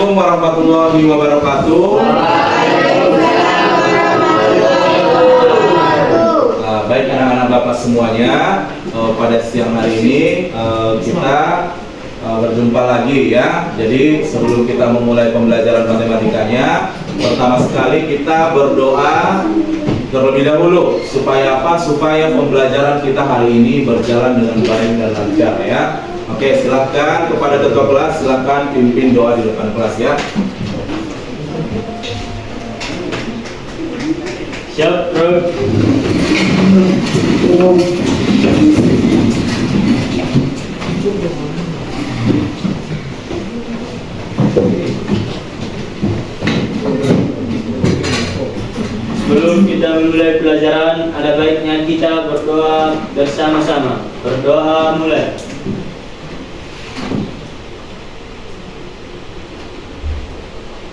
Assalamualaikum warahmatullahi wabarakatuh. Baik anak-anak Bapak semuanya, pada siang hari ini kita berjumpa lagi ya. Jadi sebelum kita memulai pembelajaran matematikanya, pertama sekali kita berdoa terlebih dahulu supaya apa? Supaya pembelajaran kita hari ini berjalan dengan baik dan lancar ya. Oke, silakan kepada ketua kelas, silakan pimpin doa di depan kelas ya. Siap, Bro. Sebelum kita memulai pelajaran, ada baiknya kita berdoa bersama-sama. Berdoa mulai.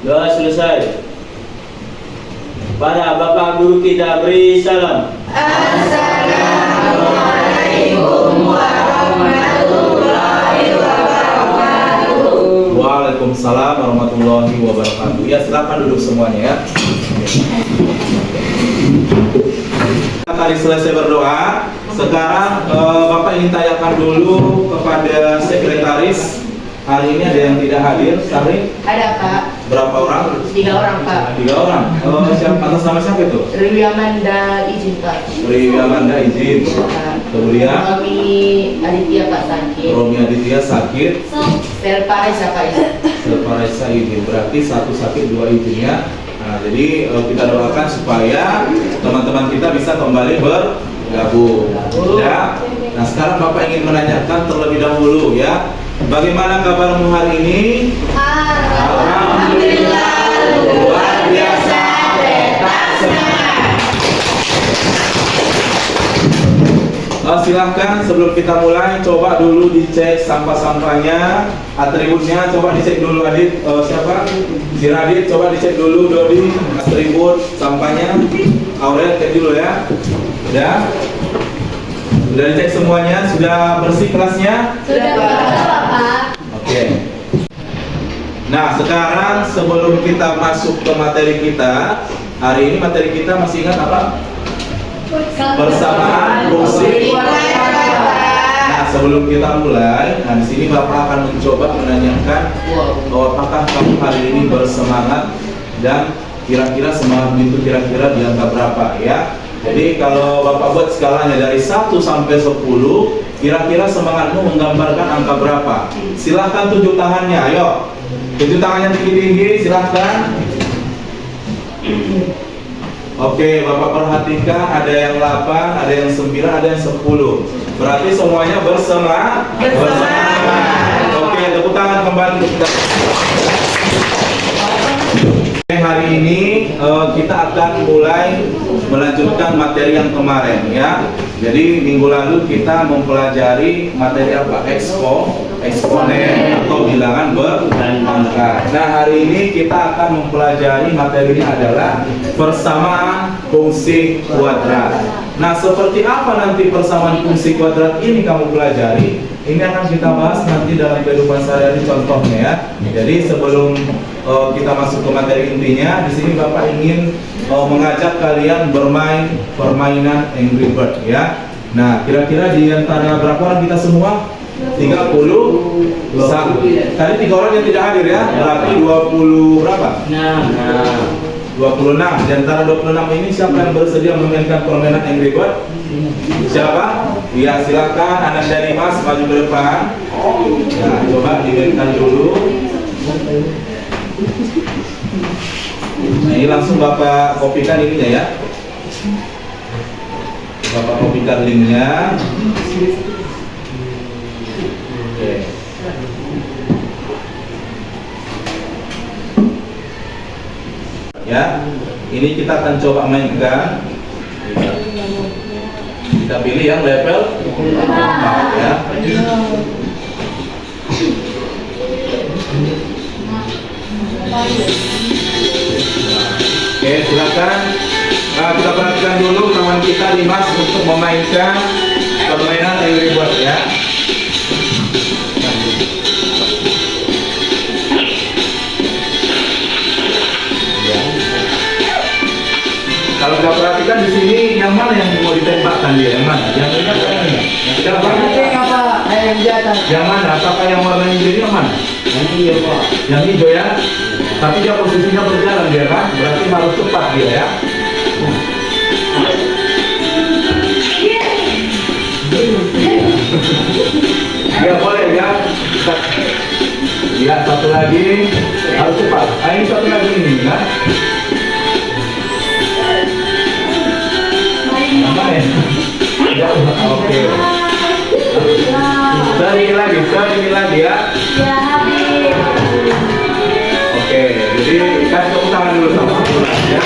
Doa selesai. Para Bapak Guru kita beri salam. Assalamualaikum warahmatullahi wabarakatuh. Waalaikumsalam warahmatullahi wabarakatuh. Ya, silakan duduk semuanya ya. Tadi selesai berdoa, sekarang Bapak ingin tanyakan dulu kepada sekretaris. Hari ini ada yang tidak hadir, Sari? Ada Pak. Berapa orang? 3 orang Pak. 3 orang. Siapa atas nama siapa itu? Riwi Amanda izin Pak. Riwi Amanda izin. Kemudian Romi Aditya Pak sakit. Romi Aditya sakit. Selpa Reza Pak izin. Selpa Reza izin. Berarti 1 sakit 2 izin ya. Nah, jadi kita doakan supaya teman-teman kita bisa kembali bergabung. Ya. Nah, sekarang Bapak ingin menanyakan terlebih dahulu ya. Bagaimana kabarmu hari ini? Alhamdulillah luar biasa, tetap semangat. Silahkan sebelum kita mulai coba dulu dicek sampah-sampahnya, atributnya coba dicek dulu Adit. Siapa? Si Radit coba dicek dulu. Dodi, atribut sampahnya. Aurel cek dulu ya. Sudah dicek semuanya, sudah bersih kelasnya? Sudah Pak. Oke. Nah, sekarang sebelum kita masuk ke materi kita, hari ini materi kita masih ingat apa? Persamaan fungsi. Nah, sebelum kita mulai, di sini Bapak akan mencoba menanyakan apakah kamu hari ini bersemangat dan kira-kira semangat itu kira-kira di angka berapa ya? Jadi kalau Bapak buat skalanya dari 1 sampai 10, kira-kira semangatmu menggambarkan angka berapa? Silahkan tunjuk tangannya, ayo. Tunjuk tangannya tinggi-tinggi, silahkan. Oke, Bapak perhatikan ada yang 8, ada yang 9, ada yang 10. Berarti semuanya bersemangat. Oke, tepuk tangan kembali. Hari ini kita akan mulai melanjutkan materi yang kemarin ya. Jadi minggu lalu kita mempelajari materi apa? Eksponen atau bilangan berangka. Nah, hari ini kita akan mempelajari materinya adalah persamaan fungsi kuadrat. Nah, seperti apa nanti persamaan fungsi kuadrat ini kamu pelajari? Ini akan kita bahas nanti dalam kehidupan sehari-hari contohnya ya. Jadi sebelum kita masuk ke materi intinya, di sini Bapak ingin mengajak kalian bermain permainan Angry Bird ya. Nah, kira-kira di antara berapa orang kita semua? 30. Tadi 3 orang yang tidak hadir ya. Berarti 20 berapa? 26. Di antara 26 ini siapa yang bersedia memainkan permainan Angry Bird? Siapa? Ya, silakan anak dari Mas maju ke depan. Nah, coba dimainkan dulu. Nah, ini langsung Bapak kopikan ininya ya. Bapak kopikan linknya. Oke. Ya, ini kita akan coba mainkan. Kita pilih yang level 4 ya. Oke, silakan. Nah, kita perhatikan dulu teman kita Dimas untuk memainkan permainan Angry Bird ya. Kalau kita perhatikan di sini yang mana yang mau ditembakkan dia? Yang mana? Yang ini atau yang ini? Yang mana? Yang di atas. Yang mana? Apakah yang warna hijau ini yang mana? Yang hijau, Pak. Yang hijau ya. Tapi dia posisinya berjalan dia kan? Berarti harus cepat dia ya. Ya boleh ya. Ya satu lagi harus cepat. Ini satu lagi ini kan? Mana ya? Ya oke. Sedikit lagi ya. Oke, jadi kasih tepuk tangan dulu sama-sama ya.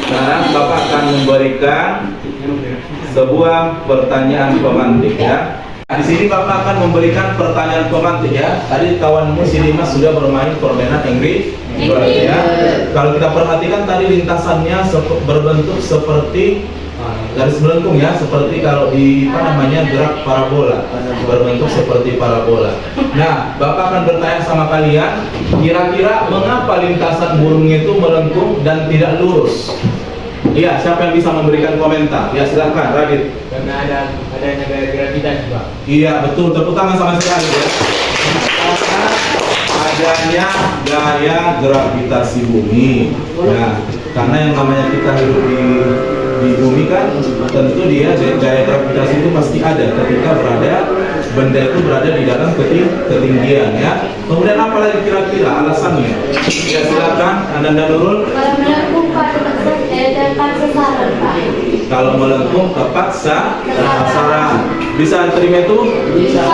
Sekarang Bapak akan memberikan sebuah pertanyaan pemantik ya. Nah, di sini Bapak akan memberikan pertanyaan pemantik ya. Tadi kawanmu si Dimas sudah bermain permainan Inggris ya. Kalau kita perhatikan tadi lintasannya berbentuk seperti garis melengkung ya, seperti kalau di gerak parabola, berbentuk seperti parabola. Nah, Bapak akan bertanya sama kalian, kira-kira mengapa lintasan burungnya itu melengkung dan tidak lurus? Iya, siapa yang bisa memberikan komentar? Ya silakan, Radit. Karena adanya gaya gravitasi, Pak. Iya betul, tepuk tangan sama sekali ya. Karena adanya gaya gravitasi bumi. Nah, karena yang namanya kita hidup di bumi kan, tentu dia gaya gravitasi itu pasti ada ketika benda itu berada di dalam ketinggian ya. Kemudian apa lagi kira-kira alasannya? Ya silakan, Anda Nurul. Kalau melengkung tepat sasaran, Pak. Kalau melengkung tepat sasaran. Bisa terima itu? Bisa.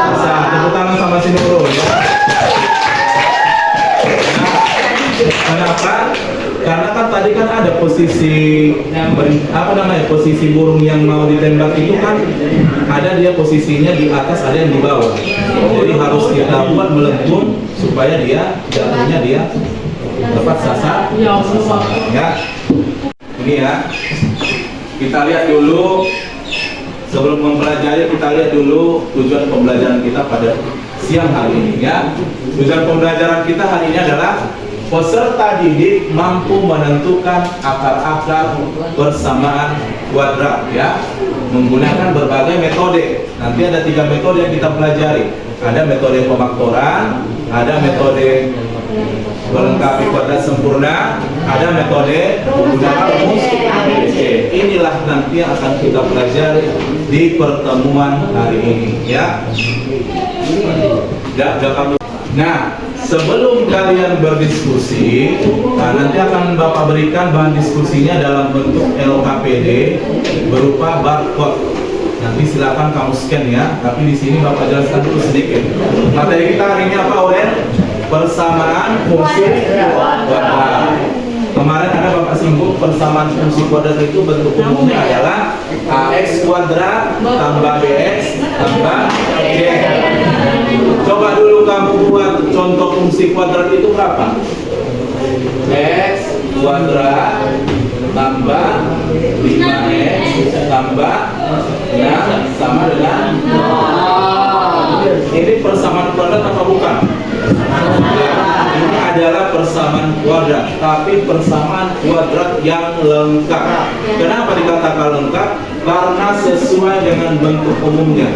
Tepuk tangan sama si Nurul ya. Kenapa? Karena kan tadi kan ada posisi posisi burung yang mau ditembak itu kan ada dia posisinya di atas, ada yang di bawah. Jadi harus kita buat melengkung supaya dia jatuhnya dia tepat sasaran. Ya. Ini ya. Kita lihat dulu sebelum mempelajari, kita lihat dulu tujuan pembelajaran kita pada siang hari ini ya. Tujuan pembelajaran kita hari ini adalah peserta didik mampu menentukan akar-akar persamaan kuadrat ya, menggunakan berbagai metode. Nanti ada 3 metode yang kita pelajari. Ada metode pemaktoran, ada metode melengkapi kuadrat sempurna, ada metode menggunakan rumus ABC. Inilah nanti yang akan kita pelajari di pertemuan hari ini ya. Nah, sebelum kalian berdiskusi, nanti akan Bapak berikan bahan diskusinya dalam bentuk LKPD berupa barcode. Nanti silakan kamu scan ya. Tapi di sini Bapak jelaskan dulu sedikit. Materi kita hari ini apa, Oren? Persamaan fungsi kuadrat. Kemarin ada Bapak singgung persamaan fungsi kuadrat itu bentuk umumnya adalah AX kuadrat tambah BX tambah Y. Coba dulu kamu buat contoh fungsi kuadrat itu berapa? X kuadrat tambah 5X tambah 6 sama dengan 0. Ini persamaan kuadrat apa bukan? Ya, ini adalah persamaan kuadrat, tapi persamaan kuadrat yang lengkap. Kenapa dikatakan lengkap? Karena sesuai dengan bentuk umumnya.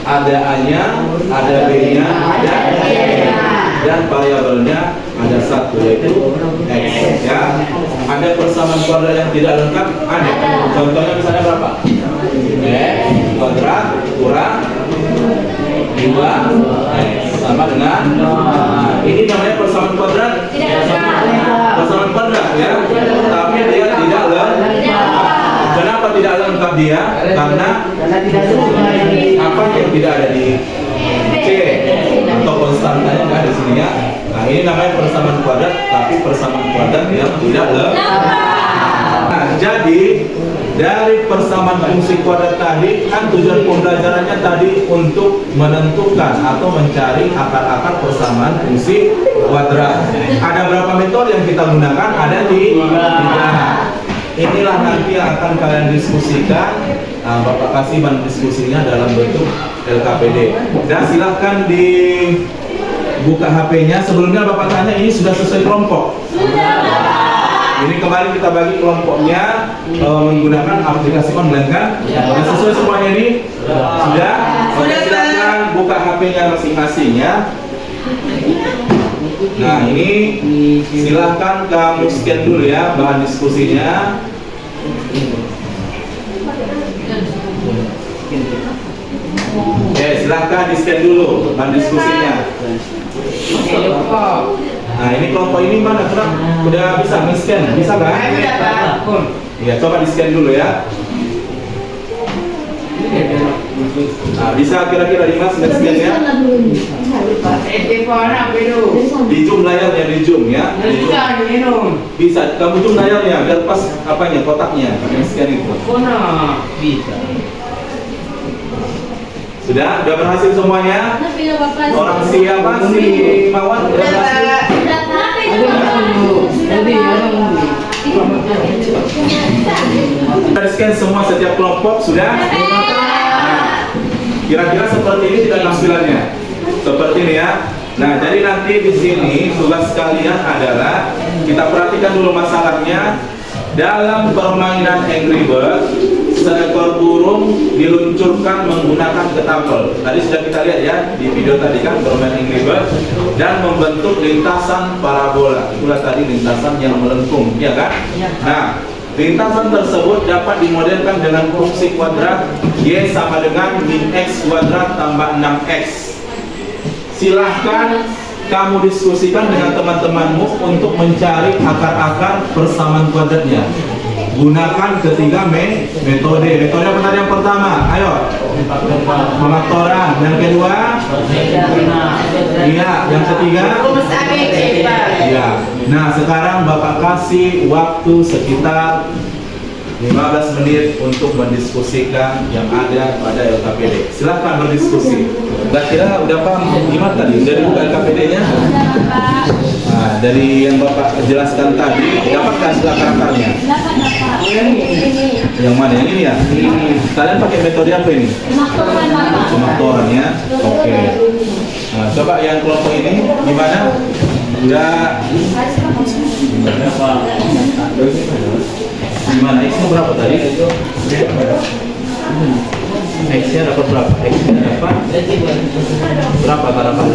Ada A-nya, ada B-nya, ada Y-nya, dan variabelnya ada 1 yaitu X ya. Ada persamaan kuadrat yang tidak lengkap? Ada. Contohnya misalnya berapa? X kuadrat kurang 2X sama dengan ini namanya persamaan kuadrat? Persamaan kuadrat ya. Tapi dia tidak lengkap. Kenapa tidak lengkap dia? Karena apa yang tidak ada di C atau konstantanya nggak ada di sini ya. Nah ini namanya persamaan kuadrat, tapi persamaan kuadrat yang tidak lengkap. Nah jadi dari persamaan fungsi kuadrat tadi kan tujuan pembelajarannya tadi untuk menentukan atau mencari akar-akar persamaan fungsi kuadrat. Ada berapa metode yang kita gunakan? Ada 3. Inilah nanti yang akan kalian diskusikan. Nah, Bapak kasih bahan diskusinya dalam bentuk LKPD. Dan silahkan dibuka HP-nya. Sebelumnya Bapak tanya ini sudah sesuai kelompok? Sudah. Ini kemarin kita bagi kelompoknya menggunakan aplikasi online kan? Sudah sesuai semuanya ini? Sudah? Oke, silakan buka HP-nya masing-masing ya. Nah, ini silahkan kamu scan dulu ya bahan diskusinya. Oke, silahkan di scan dulu bahan diskusinya. Nah, ini kelompok ini mana? Udah bisa nge-scan? Bisa kan? Iya, coba di scan dulu ya. Nah, bisa kira-kira di mas nge-scan ya? Di zoom layarnya, di zoom ya. Bisa, kamu zoom layarnya biar pas apanya, kotaknya, pakai scan itu. Bisa. Sudah berhasil semuanya? Orang siapa si Mawar? Udah berhasil? Sudah di-scan semua setiap kelompok, sudah? Nah, kira-kira seperti ini tidak tampilannya? Seperti ini ya. Nah, jadi nanti di sini tugas kalian adalah kita perhatikan dulu masalahnya. Dalam permainan Angry Bird, seekor burung diluncurkan menggunakan ketapel. Tadi sudah kita lihat ya di video tadi kan bermain Angry Bird dan membentuk lintasan parabola. Itulah tadi lintasan yang melengkung, ya kan? Nah, lintasan tersebut dapat dimodelkan dengan fungsi kuadrat y sama dengan min x kuadrat tambah 6x. Silahkan kamu diskusikan dengan teman-temanmu untuk mencari akar-akar persamaan kuadratnya. Gunakan ketiga metode. Metode apa tadi yang pertama? Ayo. Pematoran. Yang kedua? Iya. Yang ketiga? Iya. Nah, sekarang Bapak kasih waktu sekitar 15 menit untuk mendiskusikan yang ada pada LKPD. Silahkan berdiskusi. Kira-kira udah paham gimana tadi? Udah dibuka LKPD-nya? Nah, dari yang Bapak jelaskan tadi, dapatkah akar-akarnya? Yang mana? Yang ini ya? Kalian pakai metode apa ini? Pematoran ya? Oke. Nah, coba yang kelompok ini gimana? Udah gimana? X-nya berapa tadi? X-nya dapat berapa? X-nya dapat berapa harapan?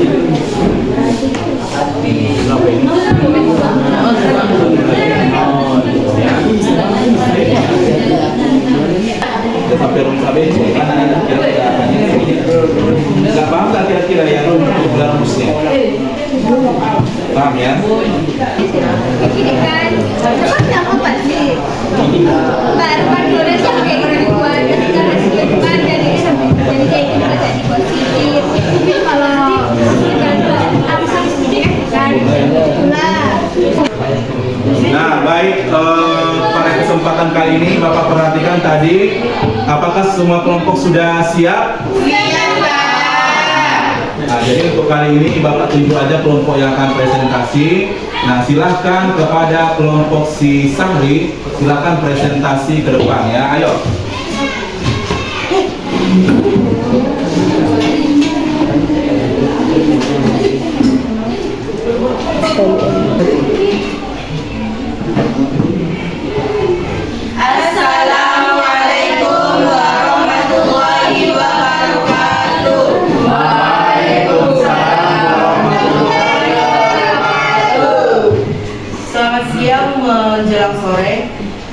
Berapa ini? Kita sampai rumah B, mana ada kira-kira? Nggak paham nggak kira-kira yang rumusnya? Paham ya? Ini kan, apa apa sih? Baru kan udah siapa kayak gini buat ketika masih depan jadi kayak gitu jadi positif. Tapi kalau kan Nah, baik, pada kesempatan kali ini Bapak perhatikan tadi, apakah semua kelompok sudah siap? Nah, jadi untuk kali ini Bapak tunjuk aja kelompok yang akan presentasi. Nah, silahkan kepada kelompok si Sahri, silahkan presentasi ke depan ya. Ayo. Assalamualaikum warahmatullahi wabarakatuh. Selamat siang menjelang sore,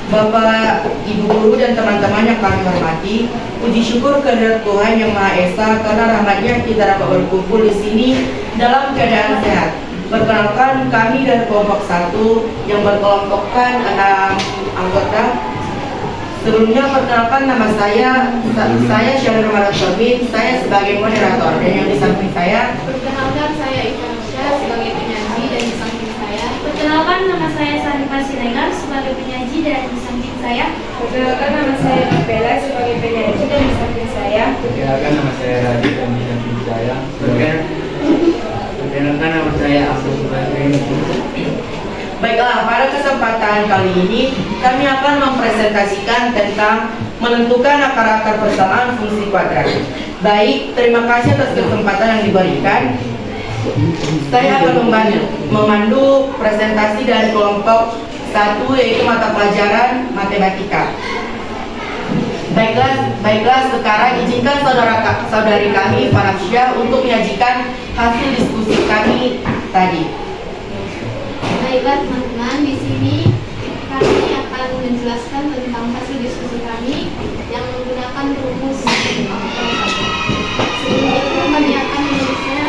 Bapak, Ibu Guru dan teman-teman yang kami hormati. Puji syukur kehadirat Tuhan Yang Maha Esa karena rahmat-Nya kita dapat berkumpul di sini dalam keadaan sehat. Perkenalkan, kami dari kelompok 1 yang berkelompokkan 6 anggota. Sebelumnya perkenalkan nama saya Syarul Ramadan Syobin, saya sebagai moderator, dan yang di samping saya. Perkenalkan saya Ivansya sebagai penyaji dan di samping saya. Perkenalkan nama saya Sanifah Siregar sebagai penyaji dan di samping saya. Perkenalkan nama saya Bella sebagai penyaji dan di samping saya. Perkenalkan nama saya Radhi dan di samping saya. Perkenalkan nama saya Abdul Subhan. Baiklah, pada kesempatan kali ini kami akan mempresentasikan tentang menentukan akar-akar persamaan fungsi kuadrat. Baik, terima kasih atas kesempatan yang diberikan. Saya akan memandu presentasi dari kelompok 1 yaitu mata pelajaran matematika. Baiklah, sekarang izinkan saudari kami Farahsyah untuk menyajikan hasil diskusi kami tadi. Baiklah teman-teman, di sini kami akan menjelaskan tentang hasil diskusi kami yang menggunakan rumus faktor. Sebelum itu kami akan menulisnya.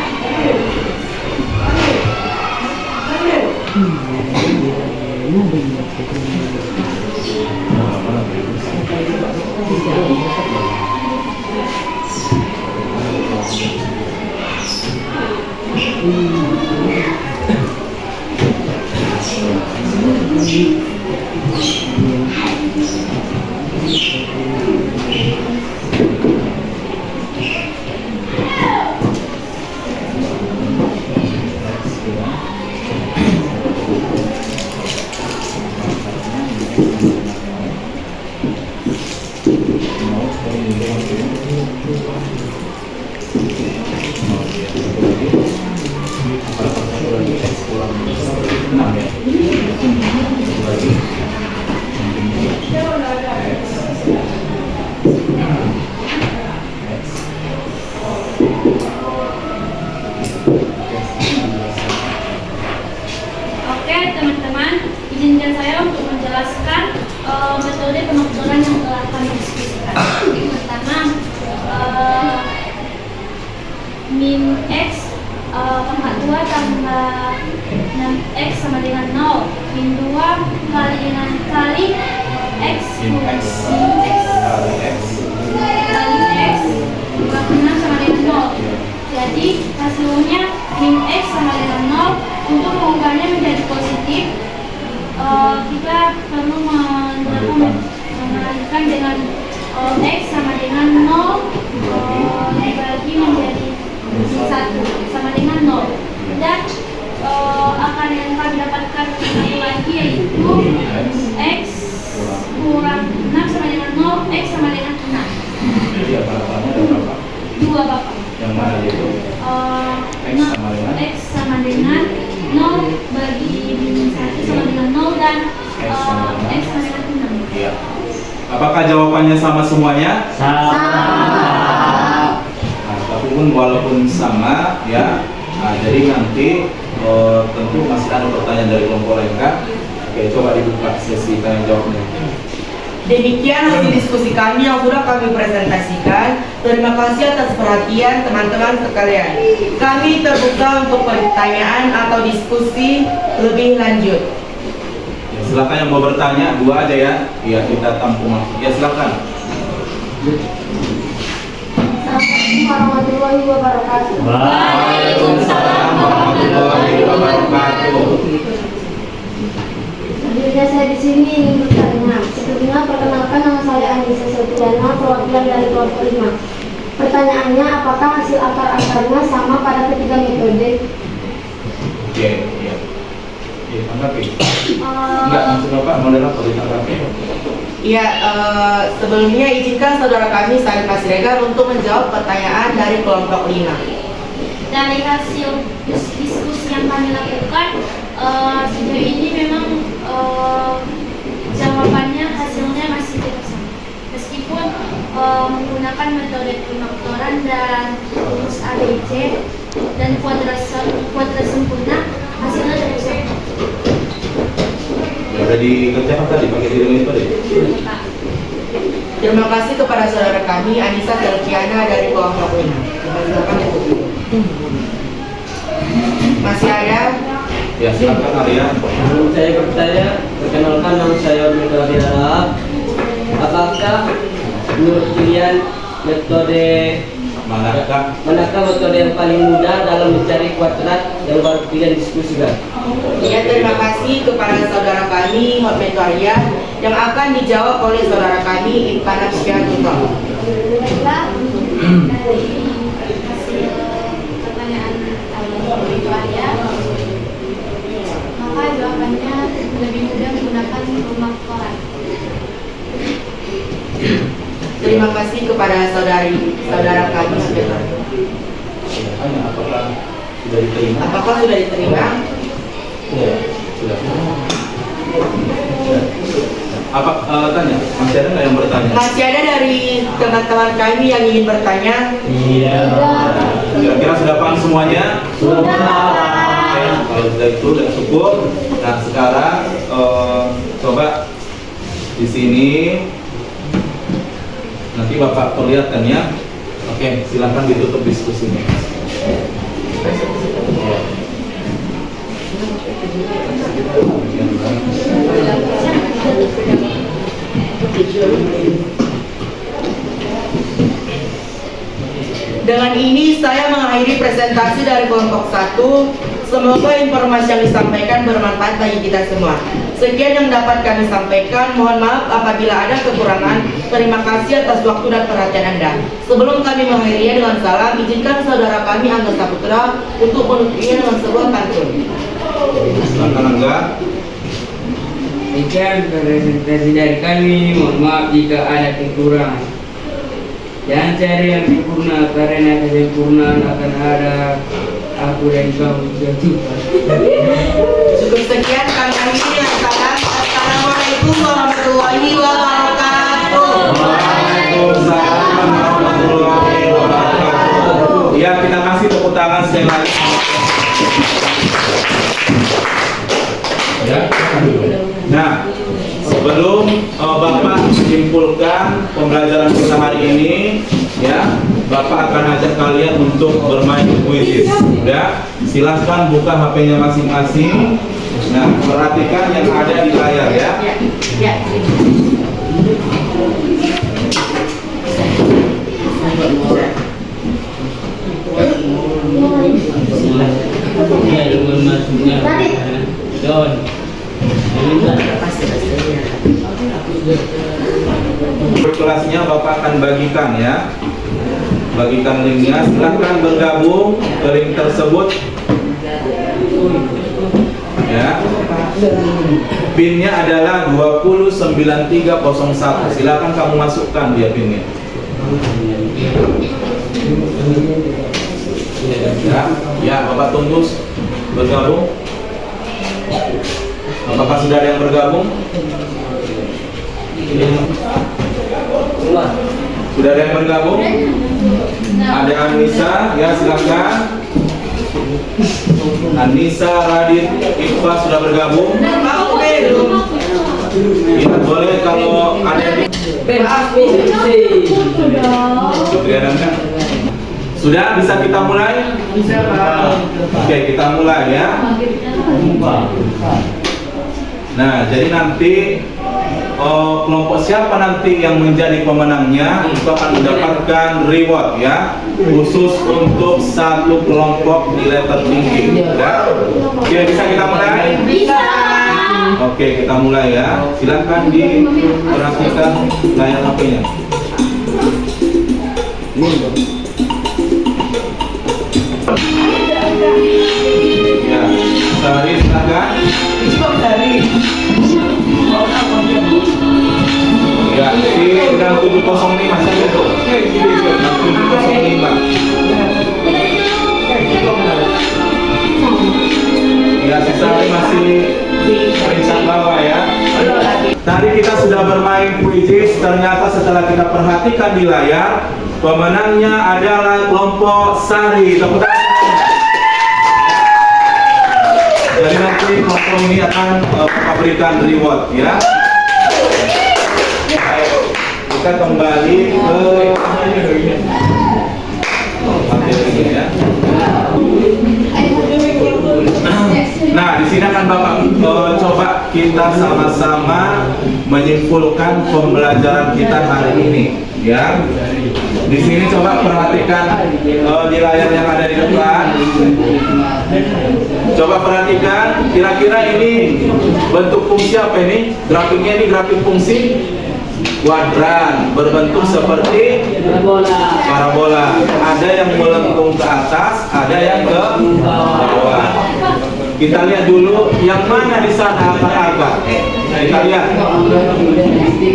Oke teman-teman, izinkan saya untuk menjelaskan metode pengaturan yang telah kami diskusikan. Pertama, min x pangkat 2 tambah 6x sama dengan 0. Min 2 kali dengan kali x kali x kurang 6 sama dengan 0. Jadi hasilnya min x sama dengan 0. Untuk mengubahnya menjadi positif, kita perlu menambahkan dengan x sama dengan 0 dibagi menjadi 1 sama dengan 0, dan akar yang kami dapatkan lagi yaitu x kurang 6 sama dengan 0, x sama dengan 6. Jadi apa-apanya ada berapa? 2 Bapak. Yang mana itu? X sama dengan 0 bagi 1 sama dengan 0 dan x sama dengan 6. Iya. Apakah jawabannya sama semuanya? Nah, tapi pun walaupun sama ya, jadi nanti tentu masih ada pertanyaan dari kelompok lain kan? Oke, coba dibuka sesi tanya jawabnya. Demikian hasil diskusi kami yang sudah kami presentasikan. Terima kasih atas perhatian teman-teman sekalian. Kami terbuka untuk pertanyaan atau diskusi lebih lanjut. Ya, silakan yang mau bertanya, 2 aja ya. Ya, kita tampung. Ya, silakan. Assalamualaikum warahmatullahi wabarakatuh. Waalaikumsalam warahmatullahi wabarakatuh. Selanjutnya saya di sini ingin bertanya. Sebelumnya perkenalkan, nama saya Anissa Septiana, perwakilan dari kelompok 5. Pertanyaannya, apakah hasil akar-akarnya sama pada ketiga metode? Oke, ya. Oke, tanggapi. Enggak, maksud Bapak moderator ditanggapi. Ya, sebelumnya izinkan saudara kami Salim Siregar untuk menjawab pertanyaan dari kelompok 5. Dari hasil diskusi yang kami lakukan, sejauh ini memang jawabannya hasilnya masih tetap sama. Meskipun menggunakan metode pengaktoran dan rumus ABC dan kuadrat sempurna, hasilnya tetap sama. Udah dikerjakan tadi pakai diri itu deh. Terima kasih kepada saudara kami Anissa Septiana dari kelompok 5. Masih ada? Ya, silakan Arya. Saya bertanya, perkenalkan nama saya Mirza Diarab. Apakah menurut kalian manakah metode yang paling mudah dalam mencari kuadrat yang baru kalian diskusikan? Ya, terima kasih kepada saudara kami Muhammad Arya yang akan dijawab oleh saudara kami Ibn Syahdulah. Baiklah, dari hasil pertanyaan itu Arya, maka jawabannya lebih mudah menggunakan pemaktoran. Terima kasih kepada saudara kami Muhammad Arya. Tanya apakah Sudah diterima. Apakah sudah diterima? Ya, sudah. Apa tanya? Masih ada nggak yang bertanya? Masih ada dari teman-teman kami yang ingin bertanya? Iya. Kira-kira sudah paham semuanya? Oke, kalau sudah itu sudah cukup. Nah sekarang coba di sini nanti Bapak perlihatkan ya. Oke, silakan ditutup diskusinya. Dengan ini saya mengakhiri presentasi dari kelompok 1. Semoga informasi yang disampaikan bermanfaat bagi kita semua. Sekian yang dapat kami sampaikan. Mohon maaf apabila ada kekurangan. Terima kasih atas waktu dan perhatian Anda. Sebelum kami mengakhirinya dengan salam, izinkan saudara kami Angga Saputra untuk menutupnya dengan sebuah pantun. Silakan Angga. Sekian presentasi dari kami. Mohon maaf jika ada kekurangan. Jangan cari yang sempurna karena kesempurnaan akan ada aku dan kamu jatuh. Cukup sekian kami akhiri dengan salam. Assalamualaikum warahmatullahi wabarakatuh. Waalaikumsalam warahmatullahi wabarakatuh. Ya, kita kasih tepuk tangan sekali lagi. Nah, sebelum Bapak menyimpulkan pembelajaran kita hari ini, ya, Bapak akan ajak kalian untuk bermain kuis. Ya, silahkan buka HP-nya masing-masing. Nah, perhatikan yang ada di layar ya. Ya. Iya, dengan masuknya. Don. Kelasnya Bapak akan bagikan ya. Bagikan linknya. Silahkan bergabung ke link tersebut. Ya. Pinnya adalah 209301. Silakan kamu masukkan dia pinnya. Ya, Bapak tunggu bergabung. Apakah sudah ada yang bergabung? Sudah ada yang bergabung? Ada Anissa, ya silakan. Anissa, Radit, Iqbal sudah bergabung? Ya, boleh kalau ada yang sudah bisa kita mulai? Bisa Pak. Oke, kita mulai ya. Nah, jadi nanti kelompok siapa nanti yang menjadi pemenangnya itu akan mendapatkan reward ya, khusus untuk satu kelompok nilai tertinggi. Ya. Oke, bisa kita mulai? Bisa. Oke, kita mulai ya. Silakan diperhatikan layar HP-nya. Ya, Sari silakan. Ya, di 6705 saja tuh. 6705. Ya, Sari masih periksa bawah ya. Tadi kita sudah bermain kuis, ternyata setelah kita perhatikan di layar, pemenangnya adalah kelompok Sari. Tepuk tangan. Jadi nanti kelompok ini akan memberikan reward ya. Baik, kita kembali ke materi ya. Nah, di sini akan Bapak coba kita sama-sama menyimpulkan pembelajaran kita hari ini ya. Di sini coba perhatikan di layar yang ada di depan. Coba perhatikan, kira-kira ini bentuk fungsi apa ini? Grafiknya ini grafik fungsi kuadran berbentuk seperti parabola. Ada yang melengkung ke atas, ada yang ke bawah. Kita lihat dulu yang mana di sana akar-akar. Kita lihat.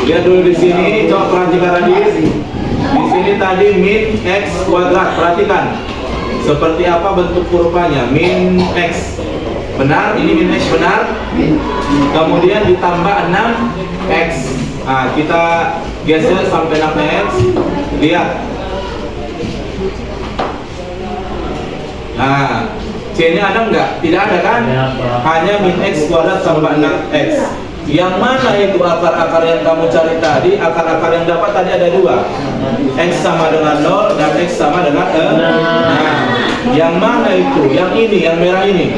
Lihat dulu di sini, coba perhatikan Radis. Di sini tadi min x kuadrat, perhatikan. Seperti apa bentuk kurvanya? Min X. Benar? Ini min X benar? Kemudian ditambah 6X. Nah, kita geser sampai 6X. Lihat. Nah, C-nya ada nggak? Tidak ada kan? Hanya min X kuadrat tambah 6X. Yang mana itu akar-akar yang kamu cari tadi? Akar-akar yang dapat tadi ada dua. X sama dengan 0 dan X sama dengan Nah, yang mana itu? Yang ini, yang merah ini.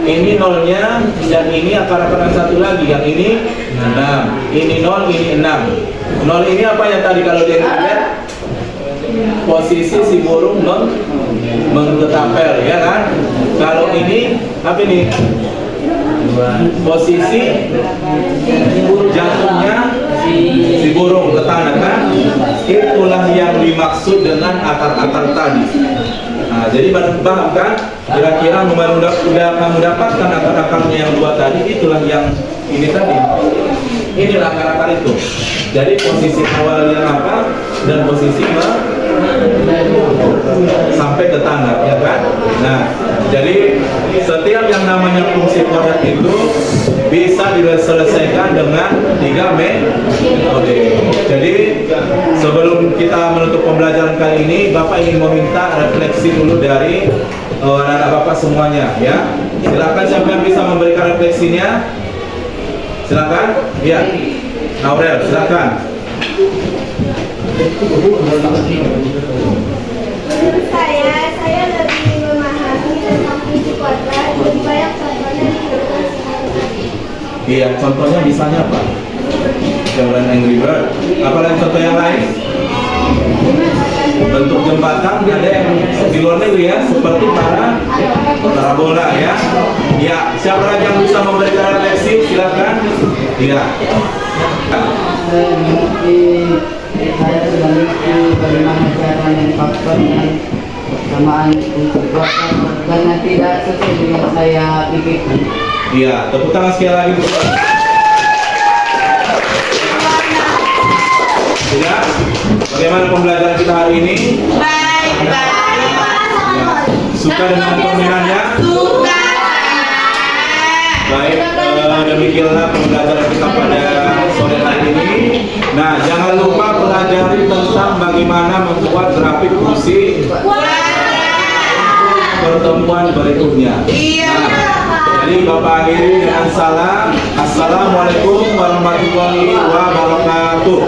Ini nolnya dan ini akar-akar yang satu lagi. Yang ini 6. Ini 0, ini 6. 0 ini apa yang tadi kalau dia lihat? Posisi si burung menggetapel, ya kan? Kalau ini apa ini? Posisi jatuhnya si burung ke tanah, kan? Itulah yang dimaksud dengan akar-akar tadi. Nah, jadi paham kan? Kira-kira udah kamu dapatkan akar-akarnya yang dua tadi, itulah yang ini tadi. Inilah akar-akar itu. Jadi posisi awalnya apa dan posisi sampai ke tanah, ya kan? Nah, jadi setiap yang namanya fungsi kuadrat itu bisa diselesaikan dengan 3 metode. Jadi sebelum kita menutup pembelajaran kali ini, Bapak ingin meminta refleksi dulu dari anak-anak Bapak semuanya, ya. Silakan siapa yang bisa memberikan refleksinya? Silakan. Ya. Aurel, silakan. Menurut saya lebih memahami tentang fungsi kuadrat, lebih banyak contohnya di kertas. Iya, contohnya misalnya apa? Jalan Angry Bird. Apalagi contoh yang lain? Bentuk jembatan ada yang di luar negeri, ya, seperti parabola, ya. Ya, siapa lagi yang bisa memberikan refleksi? Silakan. Iya. Saya sudah mengerti bagaimana cara menempatkan persamaan untuk kuadrat karena tidak sesuai dengan saya pikirkan. Iya, tepuk tangan sekali lagi. Sudah? Bagaimana pembelajaran kita hari ini? Baik. Ya. Suka dengan permainannya? Suka. Baik, demikianlah pembelajaran kita pada sore hari ini. Nah, jangan lupa pelajari tentang bagaimana membuat grafik fungsi pertemuan berikutnya. Nah, jadi Bapak akhiri dengan salam. Assalamualaikum warahmatullahi wabarakatuh.